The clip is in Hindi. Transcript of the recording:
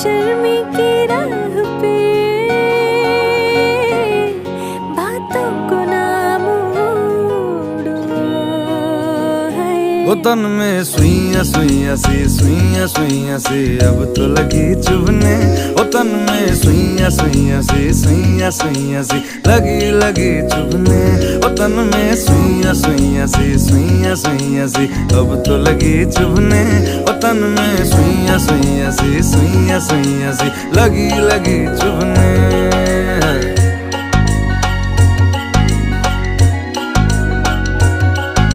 बेशर्मी की राह पे बातों को ना मोड़ो है। वो तन में सुइयां सुइयां सी अब तो लगी चुभने। वो तन में सुइयां सुइयां सी लगी चुभने। वो तन में सुइयां सुइयां सी अब तो लगी चुभने। वो तन में सुइयां सुइयां सी लगी चुभने।